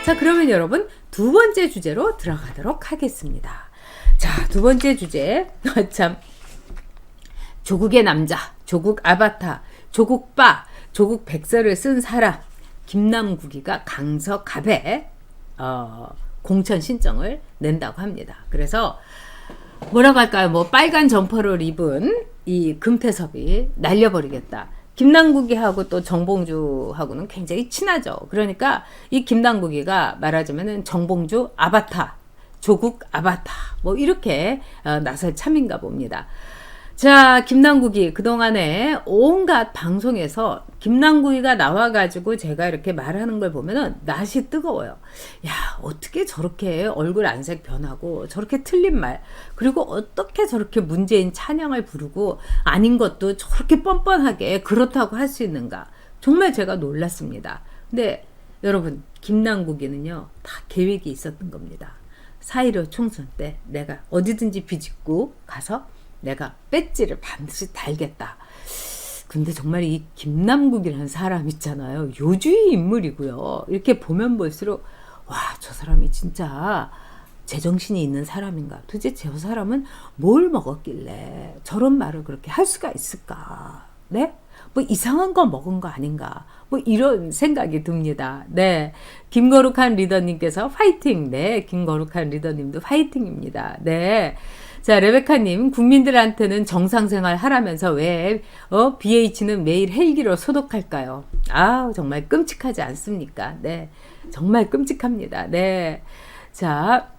자, 그러면 여러분 두 번째 주제로 들어가도록 하겠습니다. 자, 두 번째 주제. 참, 조국의 남자, 조국 아바타, 조국 빠, 조국 백서를 쓴 사람 김남국이가 강서갑에 공천 신청을 낸다고 합니다. 그래서 뭐라고 할까요? 뭐 빨간 점퍼를 입은 이 금태섭이 날려버리겠다. 김남국이하고 또 정봉주하고는 굉장히 친하죠. 그러니까 이 김남국이가 말하자면은 정봉주 아바타, 조국 아바타 뭐 이렇게 나설 참인가 봅니다. 자, 김남국이 그동안에 온갖 방송에서 김남국이가 나와가지고 제가 이렇게 말하는 걸 보면은 낯이 뜨거워요. 야, 어떻게 저렇게 얼굴 안색 변하고 저렇게 틀린 말, 그리고 어떻게 저렇게 문재인 찬양을 부르고 아닌 것도 저렇게 뻔뻔하게 그렇다고 할 수 있는가. 정말 제가 놀랐습니다. 근데 여러분, 김남국이는요 다 계획이 있었던 겁니다. 4.15 총선 때 내가 어디든지 비집고 가서 내가 배지를 반드시 달겠다. 근데 정말 이 김남국이라는 사람 있잖아요. 요주의 인물이고요. 이렇게 보면 볼수록 와, 저 사람이 진짜 제정신이 있는 사람인가. 도대체 저 사람은 뭘 먹었길래 저런 말을 그렇게 할 수가 있을까. 네? 뭐 이상한 거 먹은 거 아닌가. 뭐 이런 생각이 듭니다. 네. 김거룩한 리더님께서 파이팅. 네. 김거룩한 리더님도 파이팅입니다. 네. 자, 레베카님, 국민들한테는 정상생활 하라면서 왜 BH는 매일 헬기로 소독할까요? 아, 정말 끔찍하지 않습니까? 네, 정말 끔찍합니다. 네, 자,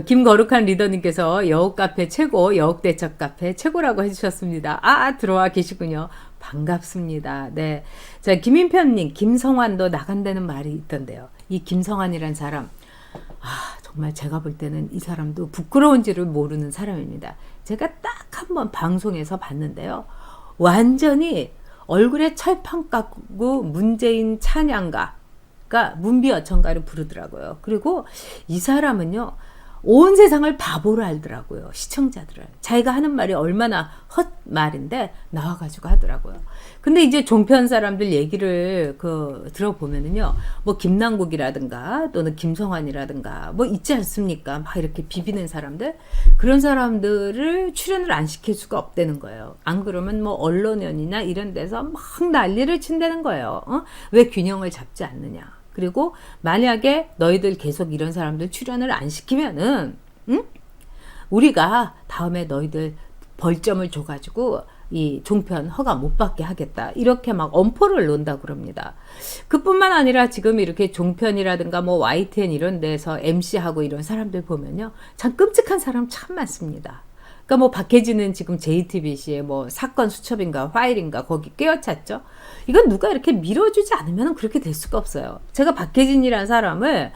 김거룩한 리더님께서 여옥 카페 최고, 여옥 대첩 카페 최고라고 해주셨습니다. 아, 들어와 계시군요. 반갑습니다. 네, 자, 김인편님, 김성환도 나간다는 말이 있던데요. 이 김성환이란 사람, 정말 제가 볼 때는 이 사람도 부끄러운 줄을 모르는 사람입니다. 제가 딱 한 번 방송에서 봤는데요. 완전히 얼굴에 철판 깎고 문재인 찬양가가 문비어천가를 부르더라고요. 그리고 이 사람은요. 온 세상을 바보로 알더라고요. 시청자들을. 자기가 하는 말이 얼마나 헛말인데 나와가지고 하더라고요. 근데 이제 종편 사람들 얘기를 들어보면은요. 뭐 김남국이라든가 또는 김성환이라든가 뭐 있지 않습니까? 막 이렇게 비비는 사람들. 그런 사람들을 출연을 안 시킬 수가 없다는 거예요. 안 그러면 뭐 언론연이나 이런 데서 막 난리를 친다는 거예요. 왜 균형을 잡지 않느냐. 그리고 만약에 너희들 계속 이런 사람들 출연을 안 시키면은 우리가 다음에 너희들 벌점을 줘가지고 이 종편 허가 못 받게 하겠다. 이렇게 막 엄포를 놓는다고 그럽니다. 그뿐만 아니라 지금 이렇게 종편이라든가 뭐 YTN 이런 데서 MC하고 이런 사람들 보면요. 참 끔찍한 사람 참 많습니다. 그러니까 뭐 박혜진은 지금 JTBC에 뭐 사건 수첩인가 파일인가 거기 꿰어찼죠. 이건 누가 이렇게 밀어주지 않으면 그렇게 될 수가 없어요. 제가 박혜진이라는 사람을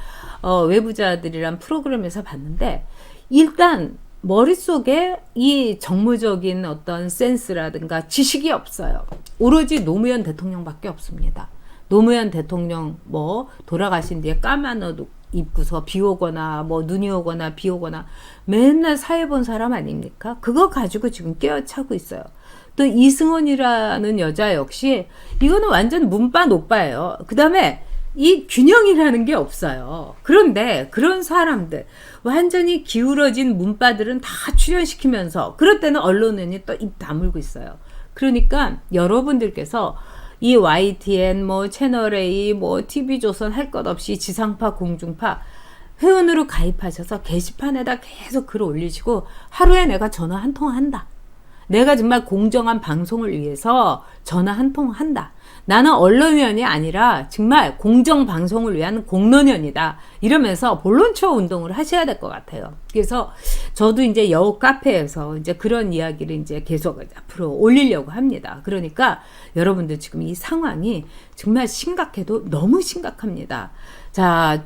외부자들이란 프로그램에서 봤는데 일단 머릿속에 이 정무적인 어떤 센스라든가 지식이 없어요. 오로지 노무현 대통령밖에 없습니다. 노무현 대통령 뭐 돌아가신 뒤에 까만 옷 입고서 비 오거나 뭐 눈이 오거나 비 오거나 맨날 사회 본 사람 아닙니까? 그거 가지고 지금 깨어차고 있어요. 또 이승원이라는 여자 역시 이거는 완전 문빠 노빠예요. 그 다음에 이 균형이라는 게 없어요. 그런데 그런 사람들 완전히 기울어진 문빠들은 다 출연시키면서 그럴 때는 언론인이 또 입 다물고 있어요. 그러니까 여러분들께서 이 YTN 뭐 채널A 뭐 TV조선 할 것 없이 지상파 공중파 회원으로 가입하셔서 게시판에다 계속 글 올리시고 하루에 내가 전화 한 통 한다. 내가 정말 공정한 방송을 위해서 전화 한 통 한다. 나는 언론위원이 아니라 정말 공정방송을 위한 공론위원이다. 이러면서 본론투어 운동을 하셔야 될 것 같아요. 그래서 저도 이제 여우 카페에서 이제 그런 이야기를 이제 계속 앞으로 올리려고 합니다. 그러니까 여러분들 지금 이 상황이 정말 심각해도 너무 심각합니다. 자,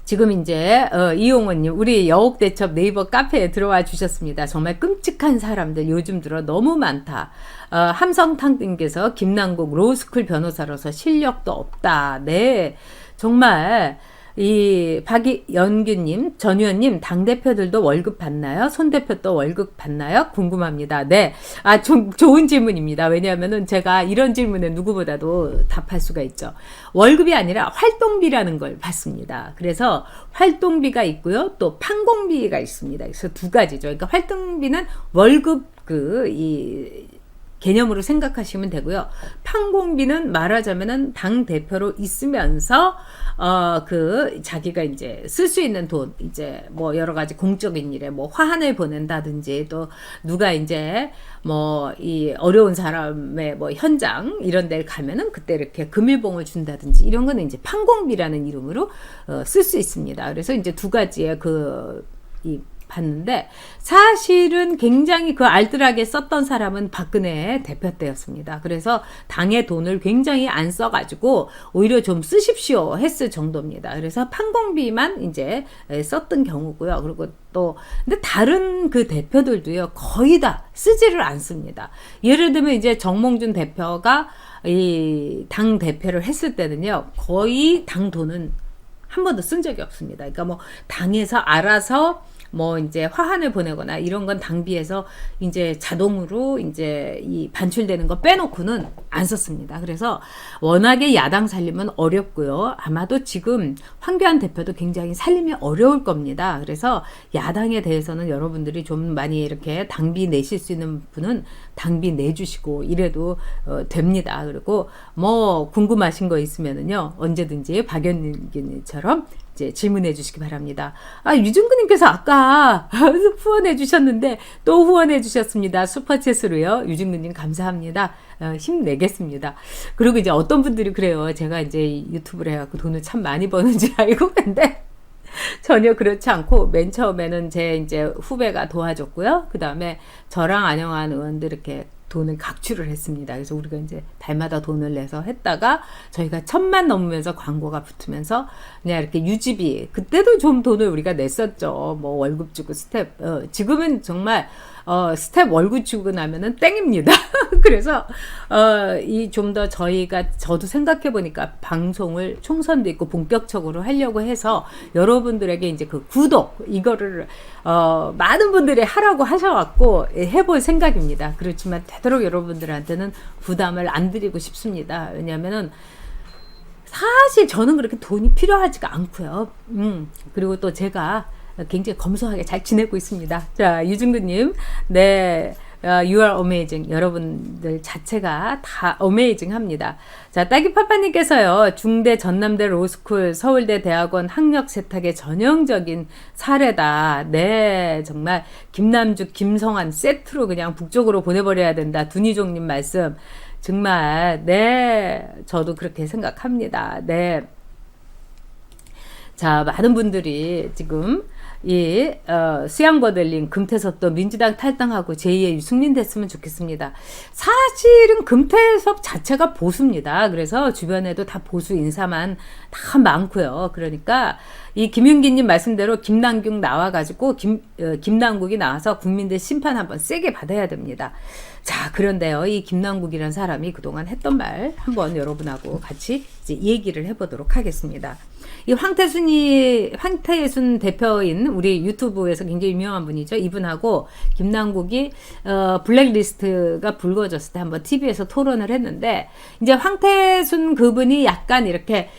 지금 이제 이용원님 우리 여옥대첩 네이버 카페에 들어와 주셨습니다. 정말 끔찍한 사람들 요즘 들어 너무 많다. 함성탕님께서 김남국 로스쿨 변호사로서 실력도 없다. 네, 정말 이 박연규님, 전 의원님, 당대표들도 월급 받나요? 손 대표도 월급 받나요? 궁금합니다. 네. 좀 좋은 질문입니다. 왜냐하면은 제가 이런 질문에 누구보다도 답할 수가 있죠. 월급이 아니라 활동비라는 걸 받습니다. 그래서 활동비가 있고요. 또 판공비가 있습니다. 그래서 두 가지죠. 그러니까 활동비는 월급 개념으로 생각하시면 되고요. 판공비는 말하자면은 당 대표로 있으면서 자기가 이제 쓸 수 있는 돈, 이제 뭐 여러 가지 공적인 일에 뭐 화환을 보낸다든지, 또 누가 이제 뭐 이 어려운 사람의 뭐 현장 이런 데를 가면은 그때 이렇게 금일봉을 준다든지, 이런 거는 이제 판공비라는 이름으로 쓸 수 있습니다. 그래서 이제 두 가지의 봤는데, 사실은 굉장히 그 알뜰하게 썼던 사람은 박근혜 대표 때였습니다. 그래서 당의 돈을 굉장히 안 써가지고 오히려 좀 쓰십시오 했을 정도입니다. 그래서 판공비만 이제 썼던 경우고요. 그리고 또 근데 다른 그 대표들도요, 거의 다 쓰지를 않습니다. 예를 들면 이제 정몽준 대표가 이 당 대표를 했을 때는요, 거의 당 돈은 한 번도 쓴 적이 없습니다. 그러니까 뭐 당에서 알아서 뭐 이제 화환을 보내거나 이런 건 당비에서 이제 자동으로 이제 이 반출되는 거 빼놓고는 안 썼습니다. 그래서 워낙에 야당 살림은 어렵고요. 아마도 지금 황교안 대표도 굉장히 살림이 어려울 겁니다. 그래서 야당에 대해서는 여러분들이 좀 많이 이렇게 당비 내실 수 있는 분은 당비 내주시고 이래도 됩니다. 그리고 뭐 궁금하신 거 있으면은요, 언제든지 박연기님처럼 이제 질문해 주시기 바랍니다. 유중근님께서 아까 후원해 주셨는데 또 후원해 주셨습니다. 슈퍼챗으로요. 유중근님 감사합니다. 힘내겠습니다. 그리고 이제 어떤 분들이 그래요. 제가 이제 유튜브를 해갖고 돈을 참 많이 버는 줄 알고, 근데 전혀 그렇지 않고, 맨 처음에는 제 이제 후배가 도와줬고요. 그 다음에 저랑 안영환 의원들 이렇게 돈을 각출을 했습니다. 그래서 우리가 이제 달마다 돈을 내서 했다가 저희가 1000만 넘으면서 광고가 붙으면서 그냥 이렇게 유지비, 그때도 좀 돈을 우리가 냈었죠. 뭐 월급 주고 스텝, 지금은 정말 스텝 월급 주고 나면은 땡입니다. 그래서 이 좀 더 저도 생각해 보니까 방송을 총선도 있고 본격적으로 하려고 해서 여러분들에게 이제 그 구독 이거를 많은 분들이 하라고 하셔갖고 해볼 생각입니다. 그렇지만 되도록 여러분들한테는 부담을 안 드리고 싶습니다. 왜냐하면은 사실 저는 그렇게 돈이 필요하지가 않고요. 그리고 또 제가 굉장히 검소하게 잘 지내고 있습니다. 자, 유중근님, 네, you are amazing. 여러분들 자체가 다 amazing 합니다. 자, 따기파파님께서요, 중대, 전남대 로스쿨, 서울대 대학원 학력 세탁의 전형적인 사례다. 네, 정말 김남주, 김성환 세트로 그냥 북쪽으로 보내버려야 된다. dun희종님 말씀. 정말, 네, 저도 그렇게 생각합니다. 네. 자, 많은 분들이 지금 수양버들링 금태섭도 민주당 탈당하고 제2의 유승민 됐으면 좋겠습니다. 사실은 금태섭 자체가 보수입니다. 그래서 주변에도 다 보수 인사만 다 많고요. 그러니까 이 김윤기님 말씀대로 김남국 나와가지고 김남국이 나와서 국민들 심판 한번 세게 받아야 됩니다. 자, 그런데요, 이 김남국이라는 사람이 그동안 했던 말 한번 여러분하고 같이 이제 얘기를 해보도록 하겠습니다. 이 황태순 대표인 우리 유튜브에서 굉장히 유명한 분이죠. 이분하고 김남국이 블랙리스트가 불거졌을 때 한번 TV에서 토론을 했는데, 이제 황태순 그분이 약간 이렇게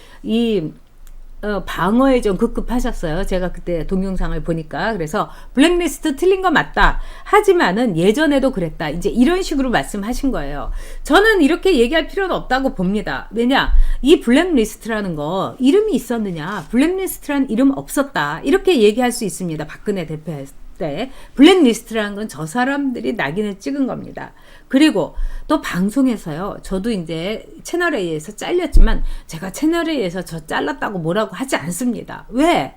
방어에 좀 급급하셨어요. 제가 그때 동영상을 보니까. 그래서 블랙리스트 틀린 거 맞다. 하지만은 예전에도 그랬다. 이제 이런 식으로 말씀하신 거예요. 저는 이렇게 얘기할 필요는 없다고 봅니다. 왜냐? 이 블랙리스트라는 거 이름이 있었느냐? 블랙리스트라는 이름 없었다. 이렇게 얘기할 수 있습니다. 박근혜 대표 때. 블랙리스트라는 건 저 사람들이 낙인을 찍은 겁니다. 그리고 또 방송에서요, 저도 이제 채널A에서 잘렸지만 제가 채널A에서 저 잘랐다고 뭐라고 하지 않습니다. 왜?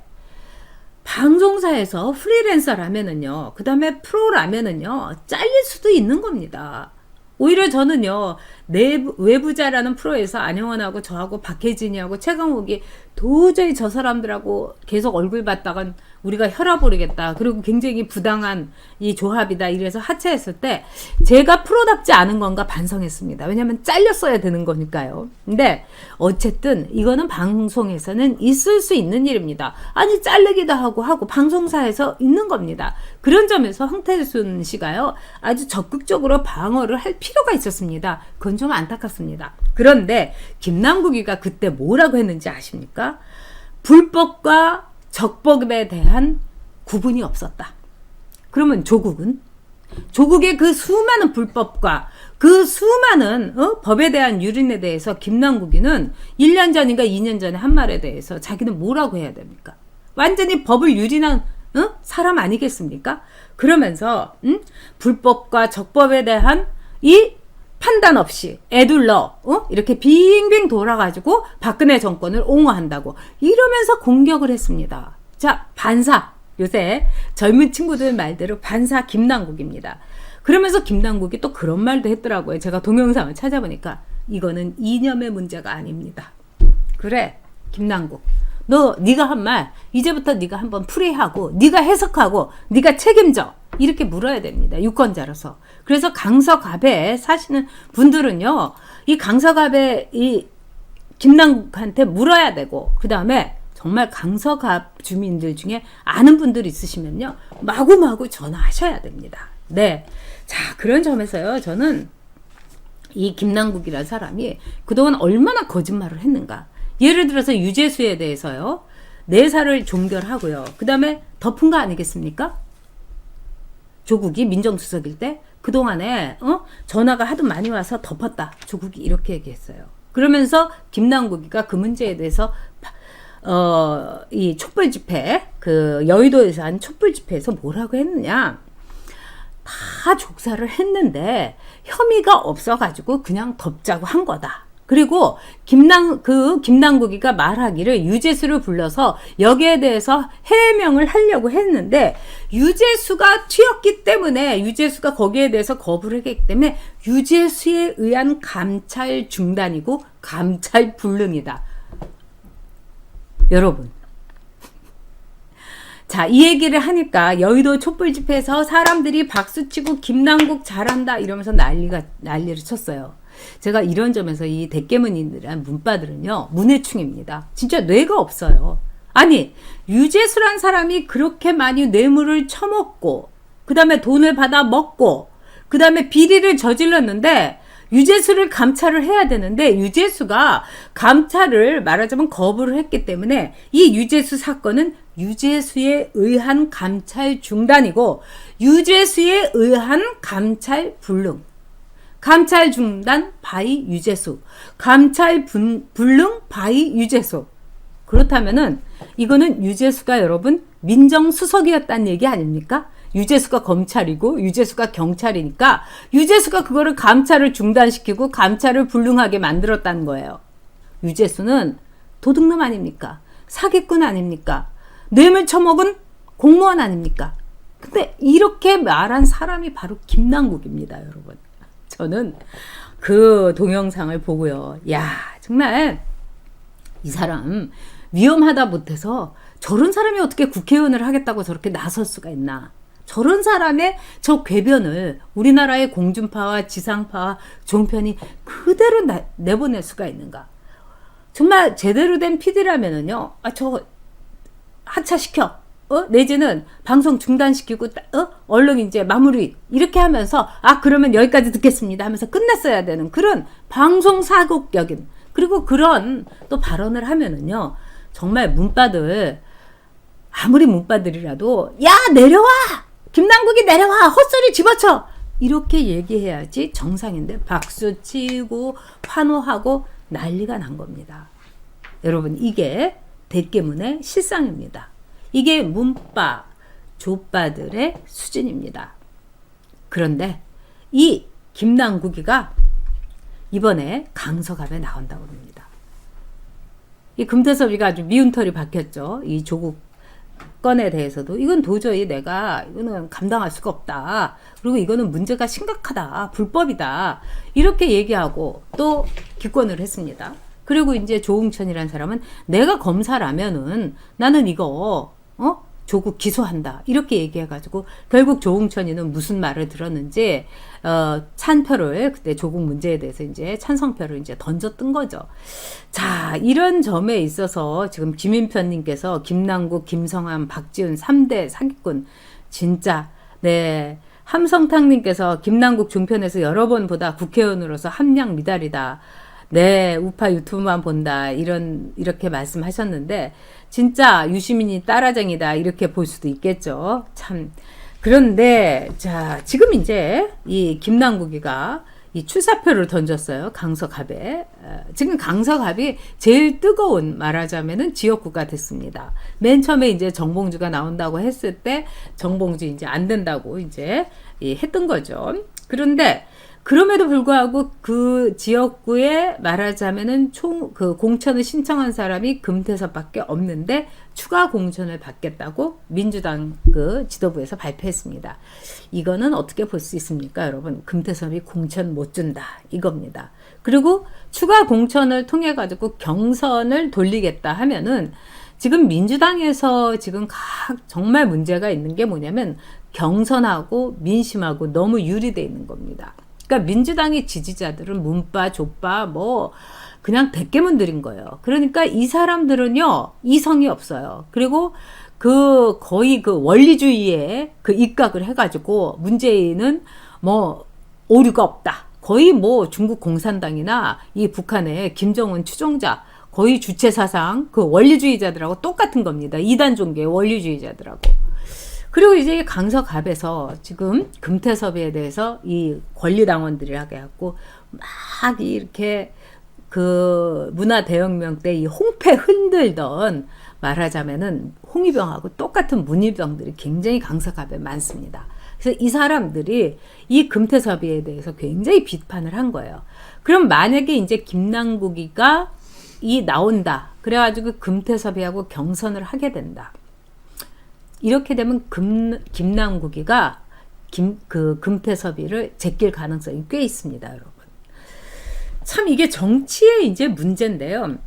방송사에서 프리랜서라면은요, 그 다음에 프로라면은요, 잘릴 수도 있는 겁니다. 오히려 저는요, 외부자라는 프로에서 안영원하고 저하고 박혜진이하고 최강욱이 도저히 저 사람들하고 계속 얼굴 봤다간 우리가 혈압오르겠다. 그리고 굉장히 부당한 이 조합이다. 이래서 하차했을 때 제가 프로답지 않은 건가 반성했습니다. 왜냐하면 잘렸어야 되는 거니까요. 근데 어쨌든 이거는 방송에서는 있을 수 있는 일입니다. 아니 자르기도 하고 방송사에서 있는 겁니다. 그런 점에서 황태순 씨가요. 아주 적극적으로 방어를 할 필요가 있었습니다. 그건 좀 안타깝습니다. 그런데 김남국이가 그때 뭐라고 했는지 아십니까? 불법과 적법에 대한 구분이 없었다. 그러면 조국의 그 수많은 불법과 그 수많은 법에 대한 유린에 대해서 김남국이는 1년 전인가 2년 전에 한 말에 대해서 자기는 뭐라고 해야 됩니까? 완전히 법을 유린한 사람 아니겠습니까? 그러면서 불법과 적법에 대한 이 판단 없이 애둘러 이렇게 빙빙 돌아가지고 박근혜 정권을 옹호한다고 이러면서 공격을 했습니다. 자, 반사. 요새 젊은 친구들 말대로 반사 김남국입니다. 그러면서 김남국이 또 그런 말도 했더라고요. 제가 동영상을 찾아보니까 이거는 이념의 문제가 아닙니다. 그래, 김남국. 네가 한 말 이제부터 네가 한번 풀이하고 네가 해석하고 네가 책임져. 이렇게 물어야 됩니다. 유권자로서. 그래서 강서갑에 사시는 분들은요. 이 강서갑에 이 김남국한테 물어야 되고 그 다음에 정말 강서갑 주민들 중에 아는 분들 있으시면요. 마구마구 전화하셔야 됩니다. 네. 자, 그런 점에서요. 저는 이 김남국이라는 사람이 그동안 얼마나 거짓말을 했는가. 예를 들어서 유재수에 대해서요. 내사를 종결하고요. 그 다음에 덮은 거 아니겠습니까? 조국이 민정수석일 때 그동안에 전화가 하도 많이 와서 덮었다. 조국이 이렇게 얘기했어요. 그러면서 김남국이가 그 문제에 대해서 이 촛불 집회 그 여의도에서 한 촛불 집회에서 뭐라고 했느냐. 다 조사를 했는데 혐의가 없어가지고 그냥 덮자고 한 거다. 그리고 김남국이가 말하기를 유재수를 불러서 여기에 대해서 해명을 하려고 했는데 유재수가 튀었기 때문에 유재수가 거기에 대해서 거부를 했기 때문에 유재수에 의한 감찰 중단이고 감찰 불능이다. 여러분. 자, 이 얘기를 하니까 여의도 촛불 집회에서 사람들이 박수치고 김남국 잘한다 이러면서 난리를 쳤어요. 제가 이런 점에서 이 대깨문인들한 문바들은요 문해충입니다. 진짜 뇌가 없어요. 아니 유재수란 사람이 그렇게 많이 뇌물을 처먹고 그 다음에 돈을 받아 먹고 그 다음에 비리를 저질렀는데 유재수를 감찰을 해야 되는데 유재수가 감찰을 말하자면 거부를 했기 때문에 이 유재수 사건은 유재수에 의한 감찰 중단이고 유재수에 의한 감찰 불능. 감찰 중단 바이 유재수. 감찰 불능 바이 유재수. 그렇다면은 이거는 유재수가 여러분 민정수석이었다는 얘기 아닙니까? 유재수가 검찰이고 유재수가 경찰이니까 유재수가 그거를 감찰을 중단시키고 감찰을 불능하게 만들었다는 거예요. 유재수는 도둑놈 아닙니까? 사기꾼 아닙니까? 뇌물 처먹은 공무원 아닙니까? 근데 이렇게 말한 사람이 바로 김남국입니다, 여러분. 저는 그 동영상을 보고요. 야, 정말 이 사람 위험하다 못해서 저런 사람이 어떻게 국회의원을 하겠다고 저렇게 나설 수가 있나. 저런 사람의 저 궤변을 우리나라의 공중파와 지상파와 종편이 그대로 내보낼 수가 있는가. 정말 제대로 된 PD라면은요. 저 하차시켜. 내지는 방송 중단시키고 얼른 이제 마무리 이렇게 하면서 그러면 여기까지 듣겠습니다 하면서 끝냈어야 되는 그런 방송 사국격인 그리고 그런 또 발언을 하면은요 정말 문바들 아무리 문바들이라도 야 내려와 김남국이 내려와 헛소리 집어쳐 이렇게 얘기해야지 정상인데 박수 치고 환호하고 난리가 난 겁니다. 여러분 이게 대깨문의 실상입니다. 이게 문바, 조빠들의 수준입니다. 그런데 이 김남국이가 이번에 강서갑에 나온다고 합니다. 이 금태섭이가 아주 미운 털이 박혔죠. 이 조국 건에 대해서도 이건 도저히 이거는 감당할 수가 없다. 그리고 이거는 문제가 심각하다. 불법이다. 이렇게 얘기하고 또 기권을 했습니다. 그리고 이제 조응천이라는 사람은 내가 검사라면은 나는 이거 조국 기소한다 이렇게 얘기해가지고 결국 조홍천이는 무슨 말을 들었는지 찬표를 그때 조국 문제에 대해서 이제 찬성표를 이제 던졌던 거죠. 자, 이런 점에 있어서 지금 김인편님께서 김남국, 김성한, 박지훈 3대 사기꾼 진짜 네. 함성탕님께서 김남국 종편에서 여러 번 보다 국회의원으로서 함량 미달이다. 네, 우파 유튜브만 본다. 이렇게 말씀하셨는데, 진짜 유시민이 따라쟁이다. 이렇게 볼 수도 있겠죠. 참. 그런데, 자, 지금 이제 이 김남국이가 이 출사표를 던졌어요. 강서갑에. 지금 강서갑이 제일 뜨거운 말하자면은 지역구가 됐습니다. 맨 처음에 이제 정봉주가 나온다고 했을 때 정봉주 이제 안 된다고 이제 했던 거죠. 그런데 그럼에도 불구하고 그 지역구에 말하자면은 그 공천을 신청한 사람이 금태섭밖에 없는데 추가 공천을 받겠다고 민주당 그 지도부에서 발표했습니다. 이거는 어떻게 볼 수 있습니까, 여러분? 금태섭이 공천 못 준다 이겁니다. 그리고 추가 공천을 통해 가지고 경선을 돌리겠다 하면은 지금 민주당에서 지금 정말 문제가 있는 게 뭐냐면 경선하고 민심하고 너무 유리돼 있는 겁니다. 그러니까 민주당의 지지자들은 문빠, 족빠, 뭐 그냥 대깨문들인 거예요. 그러니까 이 사람들은요 이성이 없어요. 그리고 거의 그 원리주의에 그 입각을 해가지고 문재인은 뭐 오류가 없다. 거의 뭐 중국 공산당이나 이 북한의 김정은 추종자 거의 주체 사상 그 원리주의자들하고 똑같은 겁니다. 이단 종교의 원리주의자들하고. 그리고 이제 강서갑에서 지금 금태섭에 대해서 이 권리당원들이 하게 갖고 막 이렇게 그 문화대혁명 때 이 홍패 흔들던 말하자면은 홍위병하고 똑같은 문희병들이 굉장히 강서갑에 많습니다. 그래서 이 사람들이 이 금태섭에 대해서 굉장히 비판을 한 거예요. 그럼 만약에 이제 김남국이가 나온다. 그래가지고 금태섭이하고 경선을 하게 된다. 이렇게 되면 김남국이가 금태섭이를 제낄 가능성이 꽤 있습니다, 여러분. 참 이게 정치의 이제 문제인데요.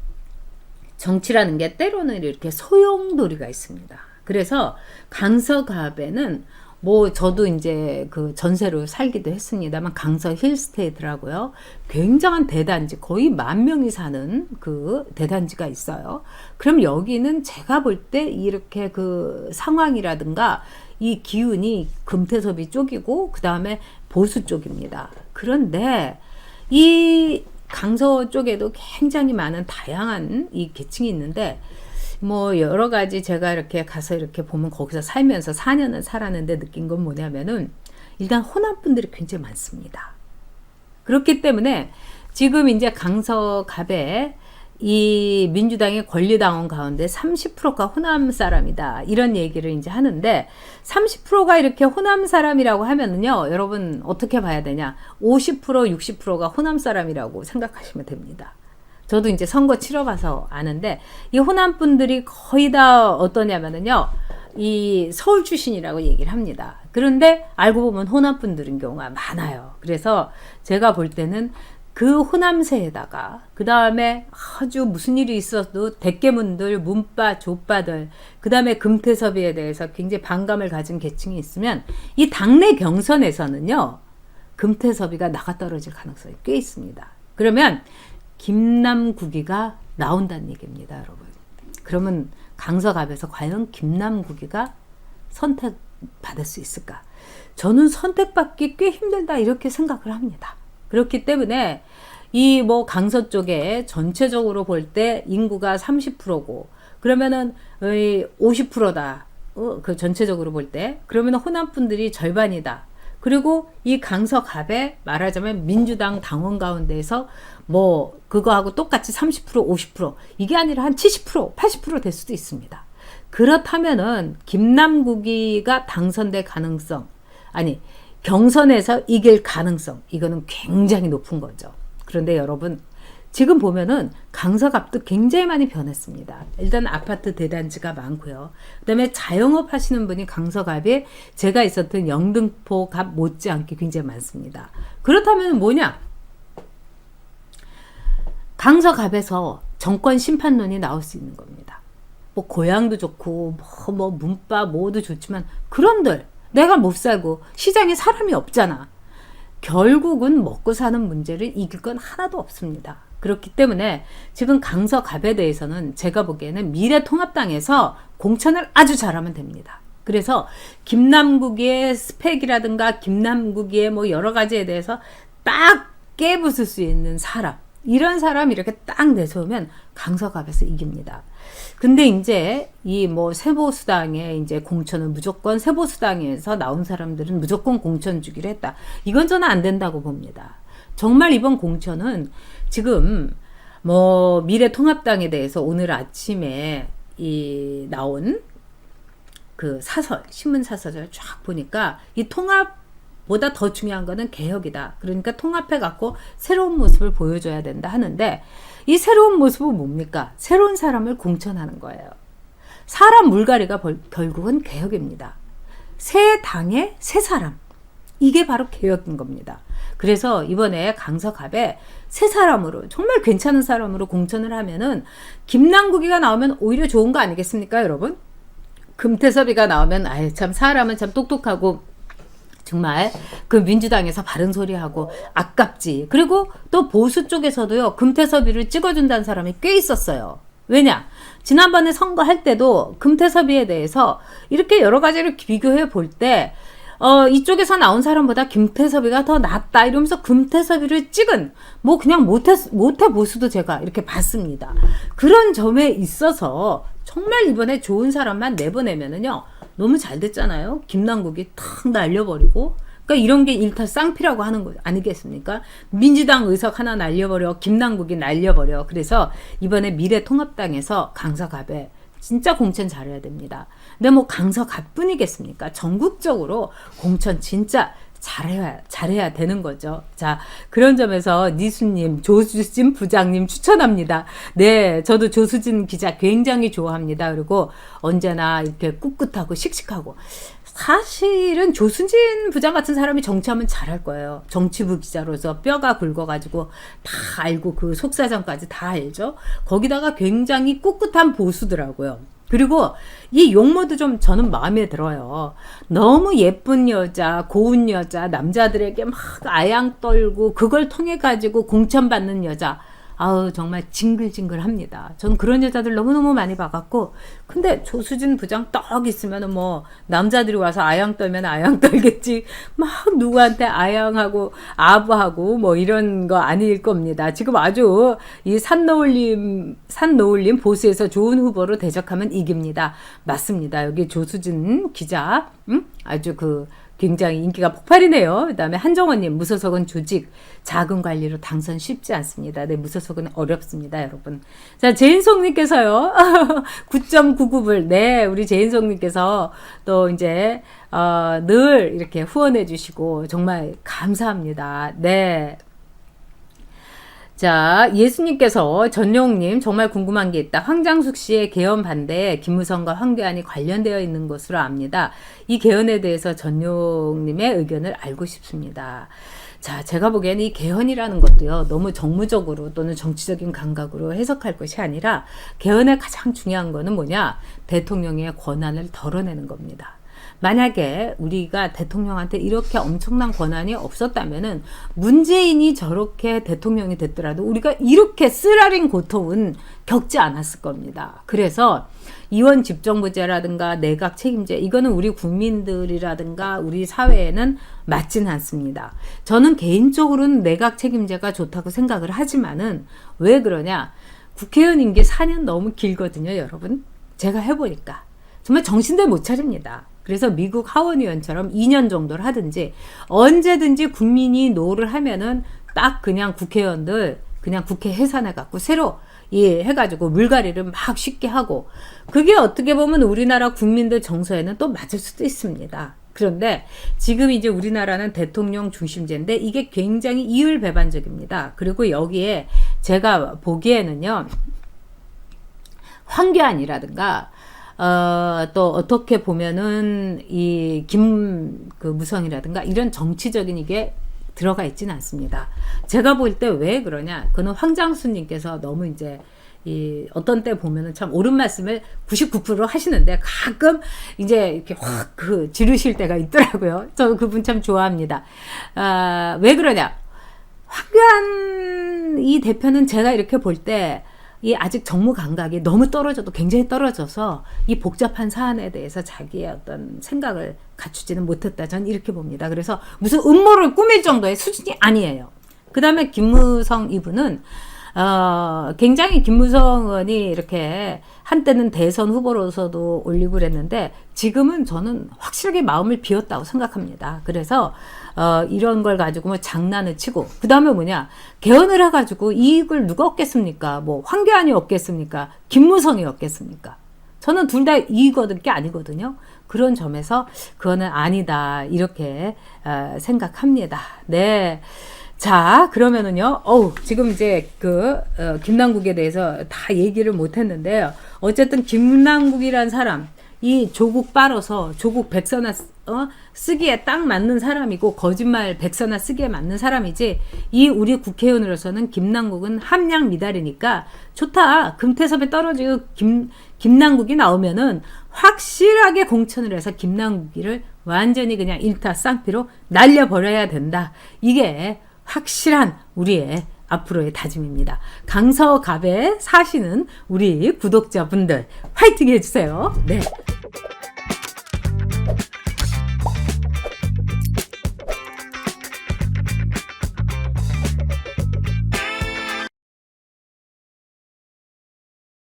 정치라는 게 때로는 이렇게 소용돌이가 있습니다. 그래서 강서갑에는 뭐 저도 이제 그 전세로 살기도 했습니다만 강서 힐스테이트라고요. 굉장한 대단지 거의 10,000명이 사는 그 대단지가 있어요. 그럼 여기는 제가 볼 때 이렇게 그 상황이라든가 이 기운이 금태섭이 쪽이고 그 다음에 보수 쪽입니다. 그런데 이 강서 쪽에도 굉장히 많은 다양한 이 계층이 있는데 뭐 여러 가지 제가 이렇게 가서 이렇게 보면 거기서 살면서 4년을 살았는데 느낀 건 뭐냐면은 일단 호남 분들이 굉장히 많습니다. 그렇기 때문에 지금 이제 강서갑에 이 민주당의 권리당원 가운데 30%가 호남 사람이다. 이런 얘기를 이제 하는데 30%가 이렇게 호남 사람이라고 하면은요. 여러분 어떻게 봐야 되냐. 50% 60%가 호남 사람이라고 생각하시면 됩니다. 저도 이제 선거 치러봐서 아는데 이 호남 분들이 거의 다 어떠냐면은요. 이 서울 출신이라고 얘기를 합니다. 그런데 알고 보면 호남 분들인 경우가 많아요. 그래서 제가 볼 때는 그 호남세에다가 그 다음에 아주 무슨 일이 있어도 대깨문들, 문빠, 족빠들 그 다음에 금태섭이에 대해서 굉장히 반감을 가진 계층이 있으면 이 당내 경선에서는요. 금태섭이가 나가 떨어질 가능성이 꽤 있습니다. 그러면 김남국이가 나온다는 얘기입니다, 여러분. 그러면 강서갑에서 과연 김남국이가 선택받을 수 있을까? 저는 선택받기 꽤 힘들다 이렇게 생각을 합니다. 그렇기 때문에 이 뭐 강서 쪽에 전체적으로 볼 때 인구가 30%고 그러면은 50%다. 그 전체적으로 볼 때 그러면 호남 분들이 절반이다. 그리고 이 강서갑에 말하자면 민주당 당원 가운데에서 뭐 그거하고 똑같이 30% 50% 이게 아니라 한 70% 80% 될 수도 있습니다. 그렇다면은 김남국이가 당선될 가능성 아니 경선에서 이길 가능성 이거는 굉장히 높은 거죠. 그런데 여러분 지금 보면은 강서갑도 굉장히 많이 변했습니다. 일단 아파트 대단지가 많고요. 그 다음에 자영업 하시는 분이 강서갑에 제가 있었던 영등포 갑 못지않게 굉장히 많습니다. 그렇다면 뭐냐? 강서갑에서 정권 심판론이 나올 수 있는 겁니다. 뭐 고향도 좋고 뭐 문바 뭐도 좋지만 그런들 내가 못 살고 시장에 사람이 없잖아. 결국은 먹고 사는 문제를 이길 건 하나도 없습니다. 그렇기 때문에 지금 강서갑에 대해서는 제가 보기에는 미래통합당에서 공천을 아주 잘하면 됩니다. 그래서 김남국의 스펙이라든가 김남국의 뭐 여러 가지에 대해서 딱 깨부술 수 있는 사람, 이런 사람 이렇게 딱 내세우면 강서갑에서 이깁니다. 근데 이제 이 뭐 세보수당에 이제 공천을 무조건 세보수당에서 나온 사람들은 무조건 공천 주기로 했다. 이건 저는 안 된다고 봅니다. 정말 이번 공천은 지금 뭐 미래통합당에 대해서 오늘 아침에 이 나온 그 사설, 신문 사설을 쫙 보니까 이 통합보다 더 중요한 거는 개혁이다. 그러니까 통합해 갖고 새로운 모습을 보여줘야 된다 하는데, 이 새로운 모습은 뭡니까? 새로운 사람을 공천하는 거예요. 사람 물갈이가 결국은 개혁입니다. 새 당의 새 사람. 이게 바로 개혁인 겁니다. 그래서 이번에 강서갑에 새 사람으로, 정말 괜찮은 사람으로 공천을 하면은 김남국이가 나오면 오히려 좋은 거 아니겠습니까, 여러분? 금태섭이가 나오면 아유 참 사람은 참 똑똑하고 정말 그 민주당에서 바른 소리하고 아깝지. 그리고 또 보수 쪽에서도요, 금태섭이를 찍어준다는 사람이 꽤 있었어요. 왜냐? 지난번에 선거할 때도 금태섭이에 대해서 이렇게 여러 가지를 비교해 볼 때 이쪽에서 나온 사람보다 김태섭이가 더 낫다 이러면서 금태섭이를 찍은, 뭐 그냥 모태 보수도 제가 이렇게 봤습니다. 그런 점에 있어서 정말 이번에 좋은 사람만 내보내면은요 너무 잘 됐잖아요. 김남국이 탁 날려버리고, 그러니까 이런 게 일타쌍피라고 하는 거 아니겠습니까? 민주당 의석 하나 날려버려, 김남국이 날려버려. 그래서 이번에 미래통합당에서 강서갑에 진짜 공천 잘해야 됩니다. 근데 뭐 강서갑뿐이겠습니까? 전국적으로 공천 진짜 잘해야 되는 거죠. 자, 그런 점에서 니수님, 조수진 부장님 추천합니다. 네, 저도 조수진 기자 굉장히 좋아합니다. 그리고 언제나 이렇게 꿋꿋하고 씩씩하고. 사실은 조수진 부장 같은 사람이 정치하면 잘할 거예요. 정치부 기자로서 뼈가 굵어가지고 다 알고 그 속사정까지 다 알죠. 거기다가 굉장히 꿋꿋한 보수더라고요. 그리고 이 용모도 좀 저는 마음에 들어요. 너무 예쁜 여자, 고운 여자, 남자들에게 막 아양 떨고 그걸 통해 가지고 공천받는 여자. 아우 정말 징글징글합니다. 전 그런 여자들 너무너무 많이 봐갖고, 근데 조수진 부장 떡 있으면 뭐 남자들이 와서 아양 떨면 아양 떨겠지, 막 누구한테 아양하고 아부하고 뭐 이런 거 아닐 겁니다. 지금 아주 이 산노을님 보수에서 좋은 후보로 대적하면 이깁니다. 맞습니다. 여기 조수진 기자 아주 그 굉장히 인기가 폭발이네요. 그 다음에 한정원님, 무소속은 조직, 자금 관리로 당선 쉽지 않습니다. 네, 무소속은 어렵습니다, 여러분. 자, 제인송님께서요, 9.99불. 네, 우리 제인송님께서 또 이제, 늘 이렇게 후원해 주시고, 정말 감사합니다. 네. 자, 예수님께서 전용님 정말 궁금한 게 있다. 황장숙 씨의 개헌 반대에 김무성과 황교안이 관련되어 있는 것으로 압니다. 이 개헌에 대해서 전용님의 의견을 알고 싶습니다. 자, 제가 보기에는 이 개헌이라는 것도요, 너무 정무적으로 또는 정치적인 감각으로 해석할 것이 아니라, 개헌의 가장 중요한 거는 뭐냐? 대통령의 권한을 덜어내는 겁니다. 만약에 우리가 대통령한테 이렇게 엄청난 권한이 없었다면은 문재인이 저렇게 대통령이 됐더라도 우리가 이렇게 쓰라린 고통은 겪지 않았을 겁니다. 그래서 이원 집정부제라든가 내각 책임제, 이거는 우리 국민들이라든가 우리 사회에는 맞진 않습니다. 저는 개인적으로는 내각 책임제가 좋다고 생각을 하지만은 왜 그러냐? 국회의원 임기 4년 너무 길거든요, 여러분. 제가 해보니까 정말 정신들 못 차립니다. 그래서 미국 하원의원처럼 2년 정도를 하든지, 언제든지 국민이 노를 하면은 딱 그냥 국회의원들 그냥 국회 해산해 갖고 새로 해가지고 물갈이를 막 쉽게 하고, 그게 어떻게 보면 우리나라 국민들 정서에는 또 맞을 수도 있습니다. 그런데 지금 이제 우리나라는 대통령 중심제인데 이게 굉장히 이율배반적입니다. 그리고 여기에 제가 보기에는요, 황교안이라든가 또 어떻게 보면은 이 무성이라든가 이런 정치적인 이게 들어가 있지는 않습니다. 제가 볼 때 왜 그러냐? 그는 황장수님께서 너무 이제 어떤 때 보면은 참 옳은 말씀을 99% 하시는데 가끔 이제 이렇게 확 지르실 때가 있더라고요. 저는 그분 참 좋아합니다. 왜 그러냐? 황교안 이 대표는 제가 이렇게 볼 때 이 아직 정무 감각이 너무 떨어져도 굉장히 떨어져서 이 복잡한 사안에 대해서 자기의 어떤 생각을 갖추지는 못했다. 저는 이렇게 봅니다. 그래서 무슨 음모를 꾸밀 정도의 수준이 아니에요. 그 다음에 김무성 이분은 굉장히 김무성 의원이 이렇게 한때는 대선 후보로서도 올리고 그랬는데 지금은 저는 확실하게 마음을 비웠다고 생각합니다. 그래서 이런 걸 가지고 뭐 장난을 치고 그 다음에 뭐냐 개헌을 해가지고 이익을 누가 얻겠습니까? 뭐 황교안이 얻겠습니까? 김무성이 얻겠습니까? 저는 둘 다 이익 얻을 게 아니거든요. 그런 점에서 그거는 아니다 이렇게 생각합니다. 네. 자, 그러면은요, 지금 이제 김남국에 대해서 다 얘기를 못 했는데요. 어쨌든 김남국이란 사람, 이 조국 빨아서 조국 백서나 쓰기에 딱 맞는 사람이고, 거짓말 백서나 쓰기에 맞는 사람이지, 이 우리 국회의원으로서는 김남국은 함량 미달이니까 좋다. 금태섭에 떨어지고 김남국이 나오면은 확실하게 공천을 해서 김남국이를 완전히 그냥 일타 쌍피로 날려버려야 된다. 이게 확실한 우리의 앞으로의 다짐입니다. 강서갑에 사시는 우리 구독자분들 화이팅 해주세요. 네.